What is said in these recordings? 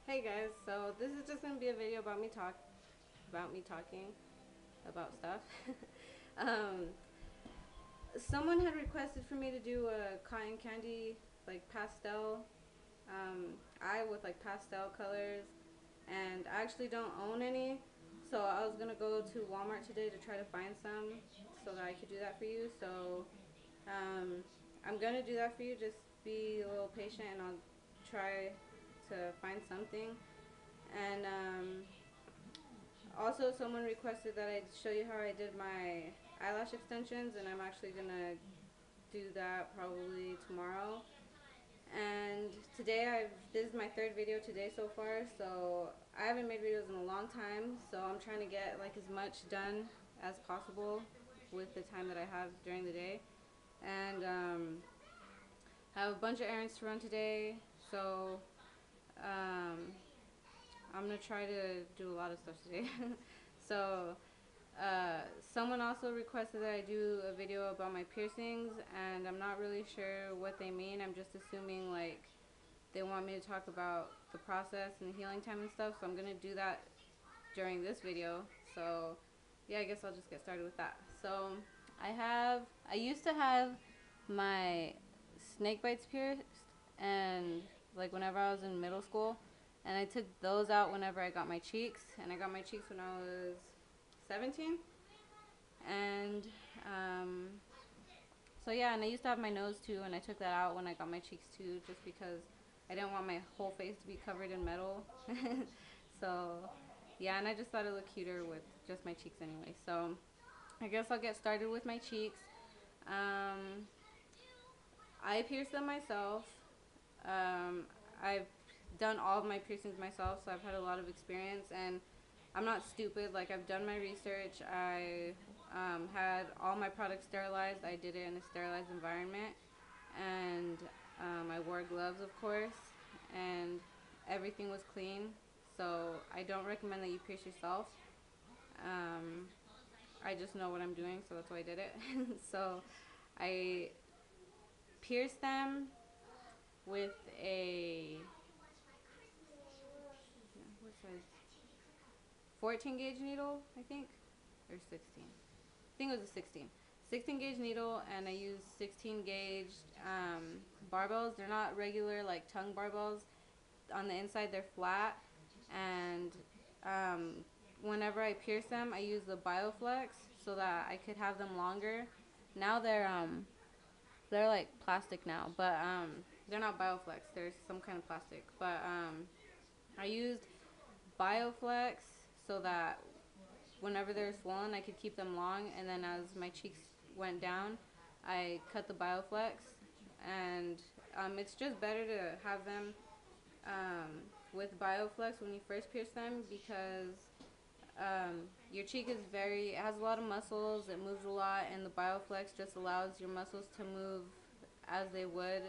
Hey guys, so this is just gonna be a video about me talking about stuff. um, Someone had requested for me to do a cotton candy like pastel eye with like pastel colors, and I actually don't own any, so I was gonna go to Walmart today to try to find some so that I could do that for you. So um, I'm gonna do that for you. Just be a little patient, and I'll try to find something. And also, someone requested that I show you how I did my eyelash extensions, and I'm actually gonna do that probably tomorrow. And today, this is my third video today so far, so I haven't made videos in a long time, so I'm trying to get like as much done as possible with the time that I have during the day. And I have a bunch of errands to run today, so um, I'm gonna try to do a lot of stuff today. So someone also requested that I do a video about my piercings, and I'm not really sure what they mean. I'm just assuming like they want me to talk about the process and healing time and stuff, so I'm gonna do that during this video. So yeah, I guess I'll just get started with that. So I used to have my snake bites pierced, and like whenever I was in middle school, and I took those out whenever I got my cheeks, and I got my cheeks when I was 17. And um, so yeah, and I used to have my nose too, and I took that out when I got my cheeks too, just because I didn't want my whole face to be covered in metal. So yeah, and I just thought it looked cuter with just my cheeks anyway. So I guess I'll get started with my cheeks. Um, I pierced them myself. Um, I've done all of my piercings myself, so I've had a lot of experience, and I'm not stupid. Like, I've done my research. I had all my products sterilized. I did it in a sterilized environment, and I wore gloves, of course, and everything was clean. So I don't recommend that you pierce yourself. Um, I just know what I'm doing, so that's why I did it. So I pierced them with a what size? 14 gauge needle, I think, or 16. I think it was a 16. 16 gauge needle, and I used 16 gauge barbells. They're not regular like tongue barbells. On the inside, they're flat, and um, whenever I pierce them, I use the Bioflex so that I could have them longer. Now they're like plastic now, but they're not Bioflex. They're some kind of plastic. But I used Bioflex so that whenever they're swollen, I could keep them long. And then as my cheeks went down, I cut the Bioflex, and it's just better to have them with Bioflex when you first pierce them, because your cheek is it has a lot of muscles, it moves a lot, and the Bioflex just allows your muscles to move as they would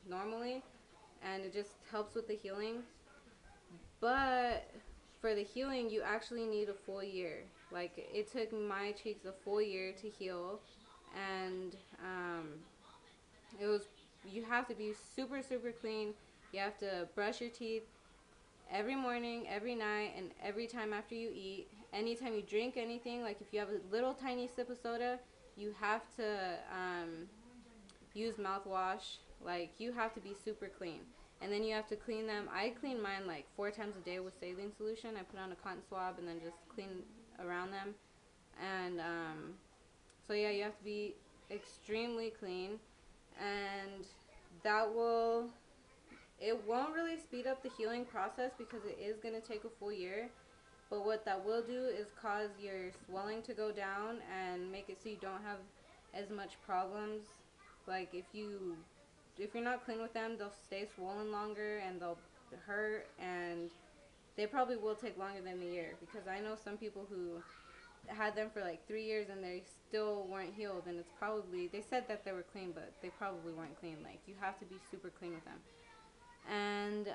normally, and it just helps with the healing. But for the healing, you actually need a full year. Like, it took my cheeks a full year to heal, and it was, you have to be super, super clean. You have to brush your teeth every morning, every night, and every time after you eat. Anytime you drink anything, like if you have a little tiny sip of soda, you have to use mouthwash. Like, you have to be super clean. And then you have to clean them. I clean mine like 4 times a day with saline solution. I put on a cotton swab and then just clean around them. And so yeah, you have to be extremely clean. And that will, it won't really speed up the healing process because it is going to take a full year. But what that will do is cause your swelling to go down and make it so you don't have as much problems. Like, if you're not clean with them, they'll stay swollen longer and they'll hurt, and they probably will take longer than a year, because I know some people who had them for like 3 years and they still weren't healed, and it's probably, they said that they were clean, but they probably weren't clean. Like, you have to be super clean with them. And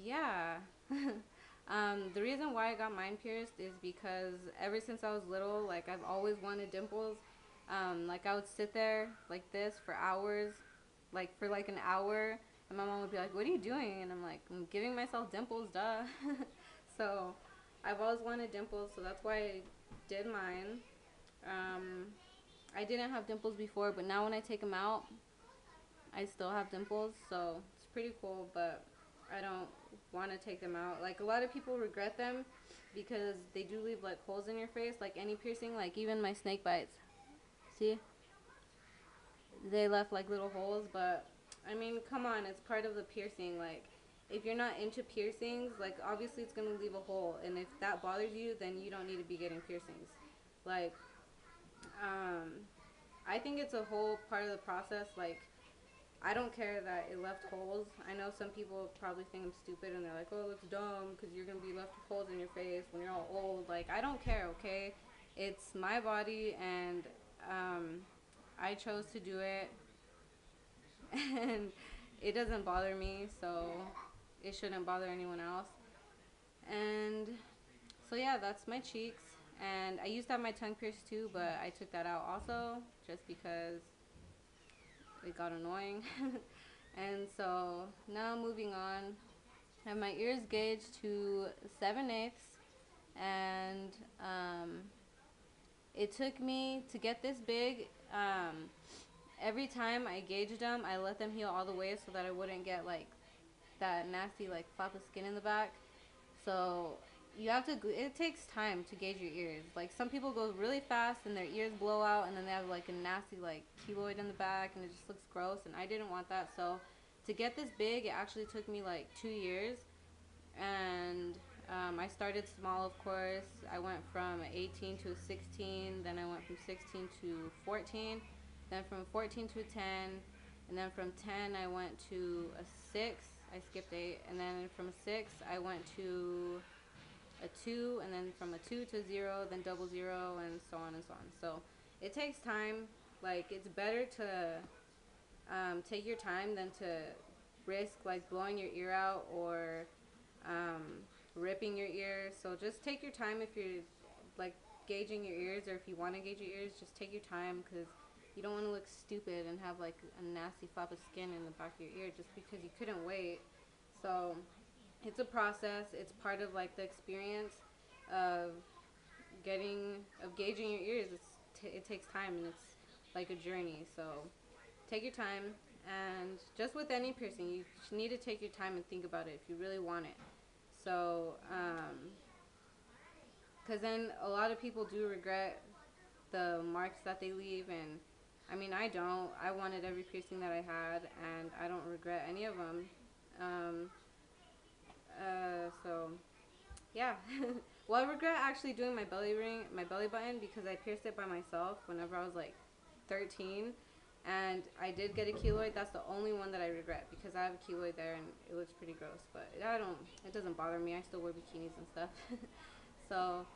yeah. The reason why I got mine pierced is because ever since I was little, like, I've always wanted dimples. Like, I would sit there like this for hours, like for like an hour, And my mom would be like, what are you doing? And I'm like, I'm giving myself dimples, duh. So I've always wanted dimples, so that's why I did mine. Um, I didn't have dimples before, but now when I take them out, I still have dimples, so it's pretty cool, but I don't want to take them out. Like, a lot of people regret them because they do leave, like, holes in your face, like any piercing, like even my snake bites. See? They left, like, little holes, but, I mean, come on, it's part of the piercing. Like, if you're not into piercings, like, obviously it's going to leave a hole, and if that bothers you, then you don't need to be getting piercings. Like, um, I think it's a whole part of the process, like, I don't care that it left holes. I know some people probably think I'm stupid and they're like, oh, it looks dumb because you're going to be left with holes in your face when you're all old. Like, I don't care, okay? It's my body and I chose to do it and it doesn't bother me, so it shouldn't bother anyone else. And so, yeah, that's my cheeks. And I used to have my tongue pierced too, but I took that out also just because it got annoying. And so now moving on, I have my ears gauged to 7/8, and it took me to get this big. Every time I gauged them, I let them heal all the way so that I wouldn't get like that nasty like flap of skin in the back. So you have to. It takes time to gauge your ears. Like some people go really fast and their ears blow out, and then they have like a nasty like keloid in the back, and it just looks gross. And I didn't want that, so to get this big, it actually took me like 2 years. And I started small, of course. I went from 18 to a 16, then I went from 16 to 14, then from 14 to a 10, and then from 10 I went to a 6. I skipped 8, and then from a 6 I went to a 2, and then from a 2 to 0, then double 0, and so on and so on. So it takes time. Like, it's better to take your time than to risk like blowing your ear out or um, ripping your ear. So just take your time if you're like gauging your ears, or if you want to gauge your ears, just take your time because you don't want to look stupid and have like a nasty flap of skin in the back of your ear just because you couldn't wait. So it's a process. It's part of like the experience of gauging your ears. It takes time and it's like a journey. So take your time, and just with any piercing, you need to take your time and think about it if you really want it. So, because then a lot of people do regret the marks that they leave, and I mean, I don't. I wanted every piercing that I had, and I don't regret any of them. Um, so, yeah. Well, I regret actually doing my belly button, because I pierced it by myself whenever I was like 13. And I did get a keloid. That's the only one that I regret because I have a keloid there and it looks pretty gross. But it doesn't bother me. I still wear bikinis and stuff. So,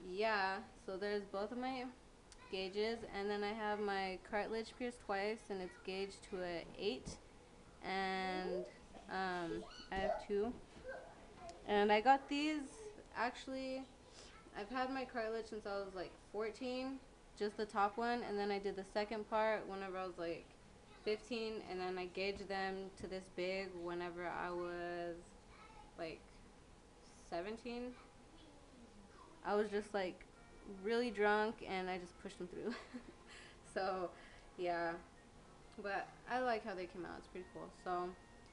yeah. So there's both of my gauges. And then I have my cartilage pierced twice and it's gauged to a 8. And I have 2. And I got these, actually, I've had my cartilage since I was like 14. Just the top one, and then I did the second part whenever I was like 15, and then I gauged them to this big whenever I was like 17. I was just like really drunk and I just pushed them through. So yeah, but I like how they came out. It's pretty cool. So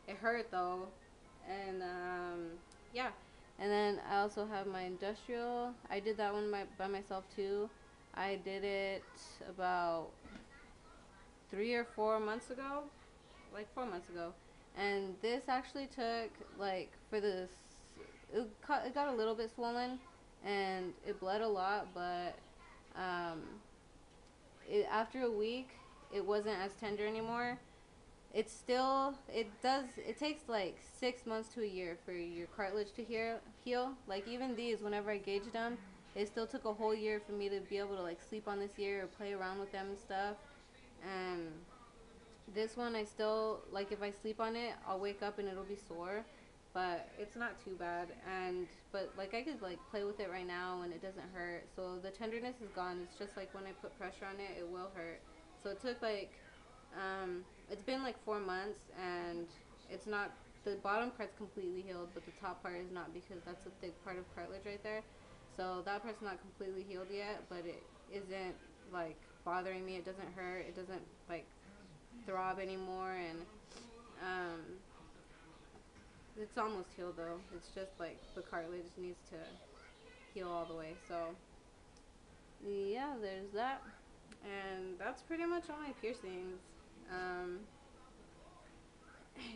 it hurt though, and yeah. And then I also have my industrial. I did that one by myself too. I did it about 3 or 4 months ago, like 4 months ago. And this actually took, like, it got a little bit swollen and it bled a lot, but um, after a week, it wasn't as tender anymore. It takes like 6 months to a year for your cartilage to heal. Like, even these, whenever I gauged them, it still took a whole year for me to be able to like sleep on this ear or play around with them and stuff. And this one, I still, like, if I sleep on it, I'll wake up and it'll be sore, but it's not too bad. But like, I could like play with it right now and it doesn't hurt. So the tenderness is gone. It's just like when I put pressure on it, it will hurt. So it took like it's been like 4 months, and it's not, the bottom part's completely healed, but the top part is not, because that's a thick part of cartilage right there. So that part's not completely healed yet, but it isn't like bothering me. It doesn't hurt. It doesn't like throb anymore, and um, it's almost healed though. It's just like the cartilage needs to heal all the way. So yeah, there's that, and that's pretty much all my piercings. Um,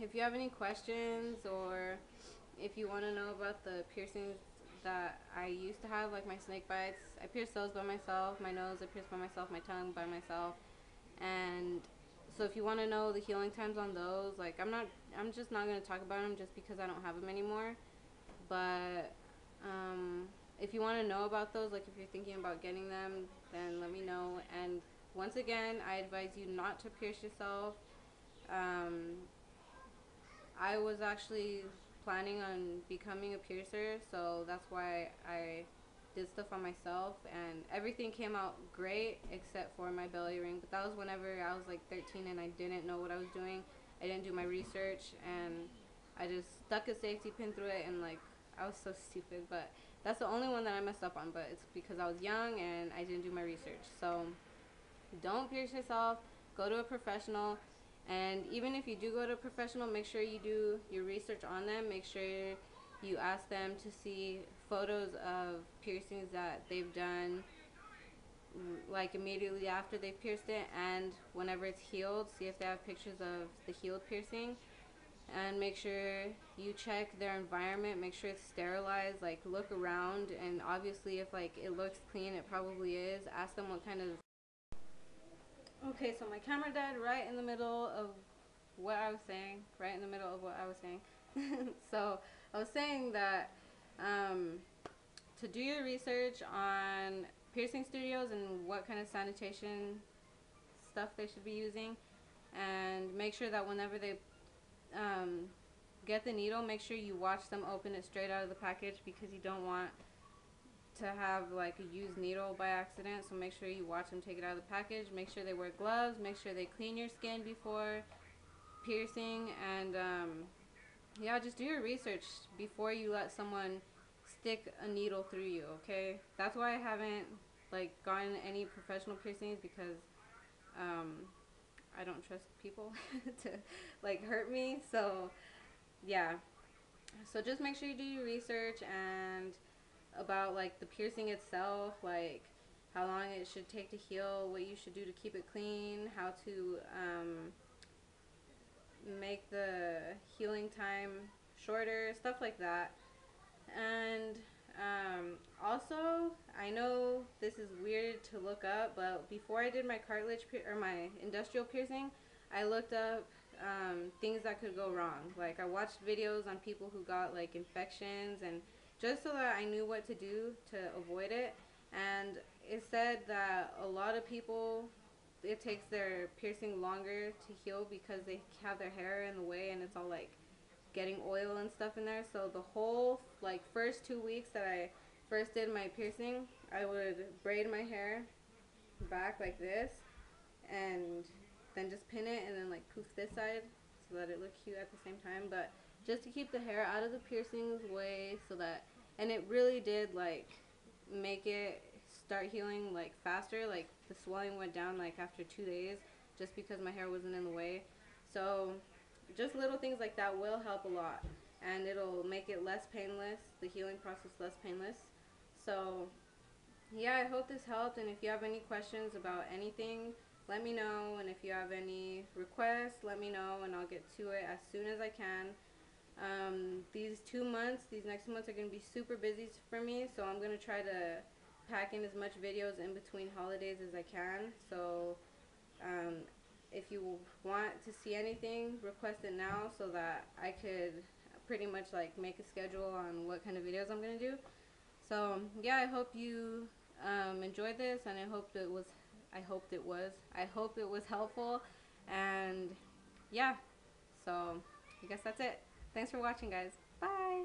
if you have any questions, or if you want to know about the piercings that I used to have, like my snake bites, I pierced those by myself. My nose, I pierced by myself. My tongue by myself. And so if you want to know the healing times on those, like I'm just not going to talk about them just because I don't have them anymore. But if you want to know about those, like if you're thinking about getting them, then let me know. And once again, I advise you not to pierce yourself. I was actually planning on becoming a piercer, so that's why I did stuff on myself, and everything came out great except for my belly ring. But that was whenever I was like 13 and I didn't know what I was doing. I didn't do my research, and I just stuck a safety pin through it, and like I was so stupid. But that's the only one that I messed up on, but it's because I was young and I didn't do my research. So don't pierce yourself. Go to a professional. And even if you do go to a professional, make sure you do your research on them. Make sure you ask them to see photos of piercings that they've done, like immediately after they pierced it, and whenever it's healed. See if they have pictures of the healed piercing. And make sure you check their environment. Make sure it's sterilized. Like, look around, and obviously if like it looks clean, it probably is. Ask them what kind of... Okay, so my camera died right in the middle of what I was saying. Right in the middle of what I was saying. So I was saying that to do your research on piercing studios and what kind of sanitation stuff they should be using, and make sure that whenever they get the needle, make sure you watch them open it straight out of the package, because you don't want to have like a used needle by accident. So make sure you watch them take it out of the package. Make sure they wear gloves. Make sure they clean your skin before piercing. And yeah, just do your research before you let someone stick a needle through you. Okay, that's why I haven't like gotten any professional piercings, because I don't trust people to like hurt me. So yeah, so just make sure you do your research, and about like the piercing itself, like how long it should take to heal, what you should do to keep it clean, how to make the healing time shorter, stuff like that. And also, I know this is weird to look up, but before I did my cartilage or my industrial piercing, I looked up things that could go wrong. Like, I watched videos on people who got like infections, and just so that I knew what to do to avoid it. And it said that a lot of people, it takes their piercing longer to heal because they have their hair in the way, and it's all like getting oil and stuff in there. So the whole like first 2 weeks that I first did my piercing, I would braid my hair back like this, and then just pin it, and then like poof this side so that it looked cute at the same time. But just to keep the hair out of the piercing's way, so that, and it really did like make it start healing like faster. Like the swelling went down like after 2 days, just because my hair wasn't in the way. So just little things like that will help a lot, and it'll make it less painless, the healing process less painless. So yeah, I hope this helped, and if you have any questions about anything, let me know. And if you have any requests, let me know, and I'll get to it as soon as I can. These 2 months, these next months are going to be super busy for me, so I'm going to try to pack in as much videos in between holidays as I can. So if you want to see anything, request it now, so that I could pretty much like make a schedule on what kind of videos I'm going to do. So yeah, I hope you enjoyed this, and I hope it was helpful. And yeah, so I guess that's it. Thanks for watching, guys. Bye.